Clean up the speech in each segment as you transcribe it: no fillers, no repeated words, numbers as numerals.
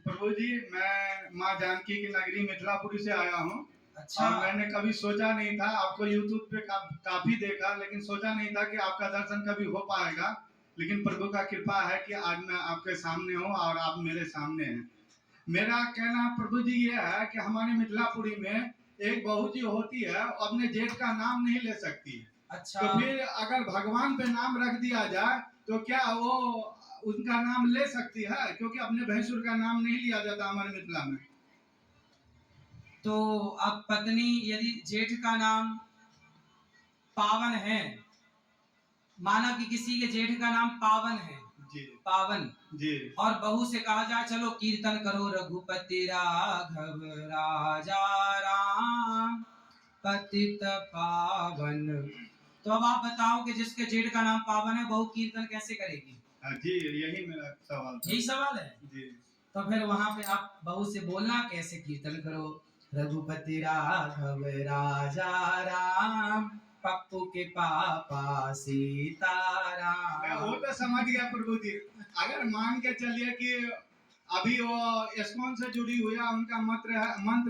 प्रभु जी, मैं माँ जानकी की नगरी मिथिलापुरी से आया हूँ। अच्छा। और मैंने कभी सोचा नहीं था, आपको यूट्यूब पे काफी देखा, लेकिन सोचा नहीं था कि आपका दर्शन कभी हो पाएगा। लेकिन प्रभु का कृपा है कि आज मैं आपके सामने हूँ और आप मेरे सामने हैं। मेरा कहना प्रभु जी ये है कि हमारी मिथिलापुरी में एक बहू जी होती है, अपने जेठ का नाम नहीं ले सकती है। अच्छा। तो फिर अगर भगवान पे नाम रख दिया जाए तो क्या वो उनका नाम ले सकती है? क्योंकि अपने भैंसुर का नाम नहीं लिया जाता हमारे मिथिला में। तो अब पत्नी यदि जेठ का नाम पावन है, माना कि किसी के जेठ का नाम पावन है, जी पावन जी। और बहू से कहा जाए चलो कीर्तन करो रघुपति राघव राजा राम पतित पावन, तो अब आप बताओ कि जिसके जेठ का नाम पावन है बहू कीर्तन कैसे करेगी? जी, यही मेरा सवाल था। यही सवाल है। जी। तो फिर वहां पे आप बहू से बोलना कैसे कीर्तन करो रघुपति राघव राजा राम पप्पू के पापा मैं सीताराम। वो तो समझ गया प्रभु जी। अगर मान के चलिए कि अभी वो इस्कॉन से जुड़ी हुई है, उनका मंत्र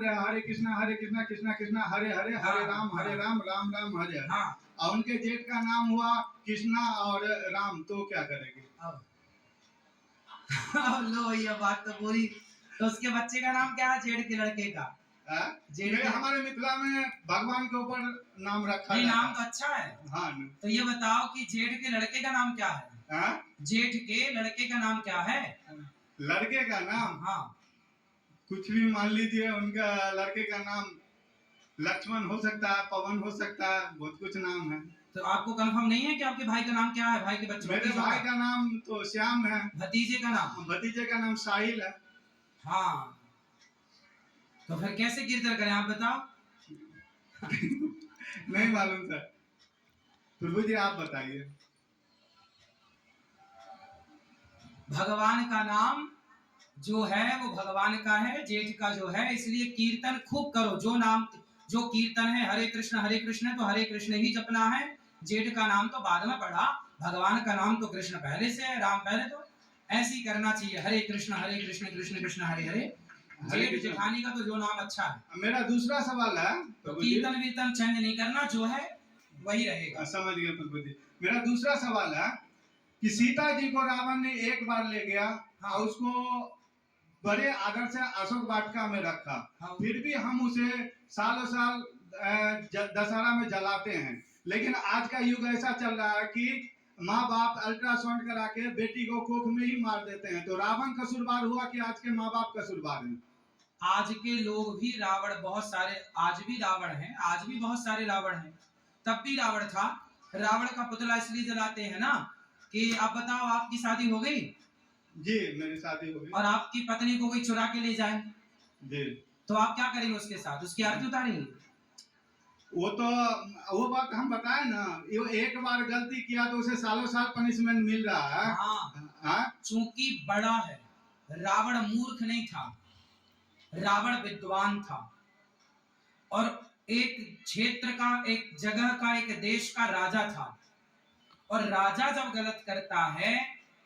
है हरे कृष्णा कृष्णा कृष्णा हरे हरे, हरे राम राम राम हरे हरे। हाँ। और उनके जेठ का नाम हुआ कृष्णा और राम, तो क्या करेगी? लो ये बात तो पूरी। तो उसके बच्चे का नाम क्या है जेठ के लड़के का? जेठ हमारे मिथिला में भगवान के ऊपर नाम रखा नहीं, जाता नाम तो अच्छा है। हाँ। तो ये बताओ कि जेठ के लड़के का नाम क्या है? जेठ के लड़के का नाम क्या है? लड़के का नाम? हाँ। कुछ भी मान लीजिए, उनका लड़के का नाम लक्ष्मण हो सकता है, पवन हो सकता है, बहुत कुछ नाम है। तो आपको कंफर्म नहीं है कि आपके भाई का नाम क्या है? भाई के बच्चे? मेरे भाई का नाम तो श्याम है। भतीजे का नाम? भतीजे का नाम साहिल है। हाँ। तो फिर कैसे कीर्तन करें आप बताओ? नहीं मालूम सर, प्रभु जी आप बताइए। भगवान का नाम जो है वो भगवान का है, जेठ का जो है, इसलिए कीर्तन खूब करो। जो कीर्तन है हरे कृष्ण तो हरे कृष्ण ही जपना है। जेठ का नाम तो बाद में पड़ा, भगवान का नाम तो कृष्ण पहले से है, राम पहले। तो ऐसे ही करना चाहिए, हरे कृष्ण कृष्ण कृष्ण हरे हरे। जेठ जेठानी का तो जो नाम अच्छा है। मेरा दूसरा सवाल है, तो कीर्तन वीर्तन चेंज नहीं करना, जो है वही रहेगा। समझ गया प्रभु जी। मेरा दूसरा सवाल है कि सीता जी को रावण ने एक बार ले गया, हाँ, और उसको बड़े आदर से अशोक वाटिका में रखा, हाँ, फिर भी हम उसे सालों साल दशहरा में जलाते हैं। लेकिन आज का युग ऐसा चल रहा है कि माँ बाप अल्ट्रासाउंड करा के बेटी को कोख में ही मार देते हैं। तो रावण कसूरवार हुआ कि आज के माँ बाप कसूरवार हैं? आज के लोग भी रावण बहुत सारे, आज भी रावण हैं, आज भी बहुत सारे रावण हैं। तब भी रावण था। रावण का पुतला इसलिए जलाते हैं ना कि आप बताओ आपकी शादी हो गई? जी मेरी शादी हो गई। और आपकी पत्नी को कोई चुरा के ले जाए जी, तो आप क्या करेंगे उसके साथ? उसकी आरती उतारेंगे? वो बात हम बताए ना, ये एक बार गलती किया तो उसे सालों साल पनिशमेंट मिल रहा है। हाँ। चूंकि बड़ा है, रावण मूर्ख नहीं था, रावण विद्वान था और एक क्षेत्र का, एक जगह का, एक देश का राजा था। और राजा जब गलत करता है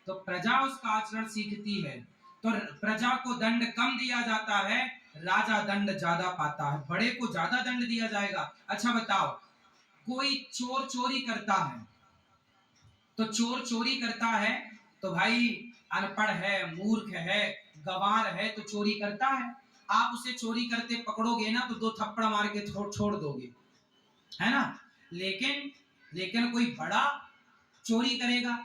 तो प्रजा उसका आचरण सीखती है। तो प्रजा को दंड कम दिया जाता है, राजा दंड ज्यादा पाता है, बड़े को ज्यादा दंड दिया जाएगा। अच्छा बताओ, कोई चोर चोरी करता है तो चोर चोरी करता है तो भाई अनपढ़ है, मूर्ख है, गंवार है तो चोरी करता है। आप उसे चोरी करते पकड़ोगे ना तो 2 थप्पड़ मार के छोड़ दोगे, है ना? लेकिन कोई बड़ा चोरी करेगा,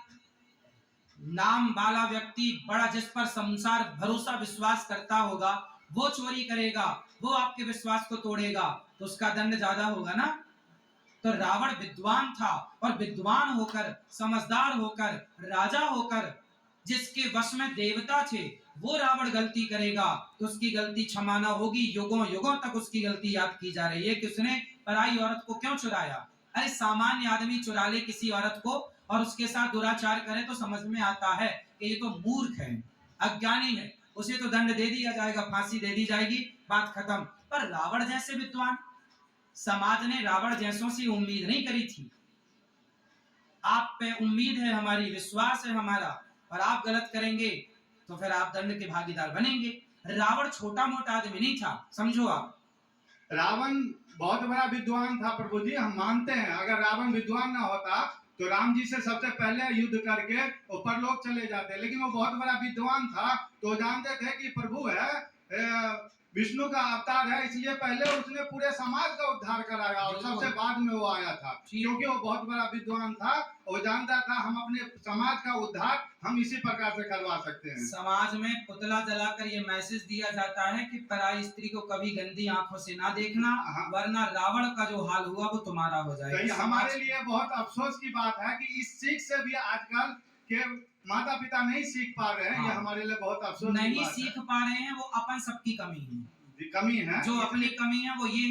नाम वाला व्यक्ति, बड़ा जिस पर संसार भरोसा विश्वास करता होगा, वो चोरी करेगा, वो आपके विश्वास को तोड़ेगा तो उसका दंड ज्यादा होगा ना। तो रावण विद्वान था और विद्वान होकर, समझदार होकर, राजा होकर, जिसके वश में देवता थे, वो रावण गलती करेगा तो उसकी गलती क्षमा न होगी। युगों युगों तक उसकी गलती याद की जा रही है कि उसने पराई औरत को क्यों चुराया। अरे सामान्य आदमी चुरा ले किसी औरत को और उसके साथ दुराचार करे तो समझ में आता है कि ये तो मूर्ख है, अज्ञानी है, उसे तो दंड दे दिया जाएगा, फांसी दे दी जाएगी, बात खत्म। पर रावण जैसे विद्वान, समाज ने रावण जैसों से उम्मीद नहीं करी थी। आप पे उम्मीद है हमारी, विश्वास है हमारा, और आप गलत करेंगे तो फिर आप दंड के भागीदार बनेंगे। रावण छोटा मोटा आदमी नहीं था, समझो आप। रावण बहुत बड़ा विद्वान था प्रभु जी, हम मानते हैं। अगर रावण विद्वान ना होता तो राम जी से सबसे पहले युद्ध करके वो परलोक चले जाते, लेकिन वो बहुत बड़ा विद्वान था, तो जानते थे कि प्रभु है विष्णु का अवतार है, इसलिए पहले उसने पूरे समाज का उद्धार कराया और बिल्कुल। सबसे बाद में वो आया था, क्योंकि वो बहुत बड़ा विद्वान था। वो जानता था हम अपने समाज का उद्धार हम इसी प्रकार से करवा सकते हैं। समाज में पुतला जलाकर ये मैसेज दिया जाता है कि पराई स्त्री को कभी गंदी आंखों से ना देखना, हाँ। वरना रावण का जो हाल हुआ वो तुम्हारा हो तो जाएगा। ये हमारे लिए बहुत अफसोस की बात है कि इस सीख से भी आजकल के माता पिता नहीं सीख पा रहे हैं। ये हाँ। हमारे लिए बहुत अफसोस की नहीं बात सीख पा रहे हैं, वो अपन सबकी कमी है। है, कमी है। जो अपनी कमी है वो ये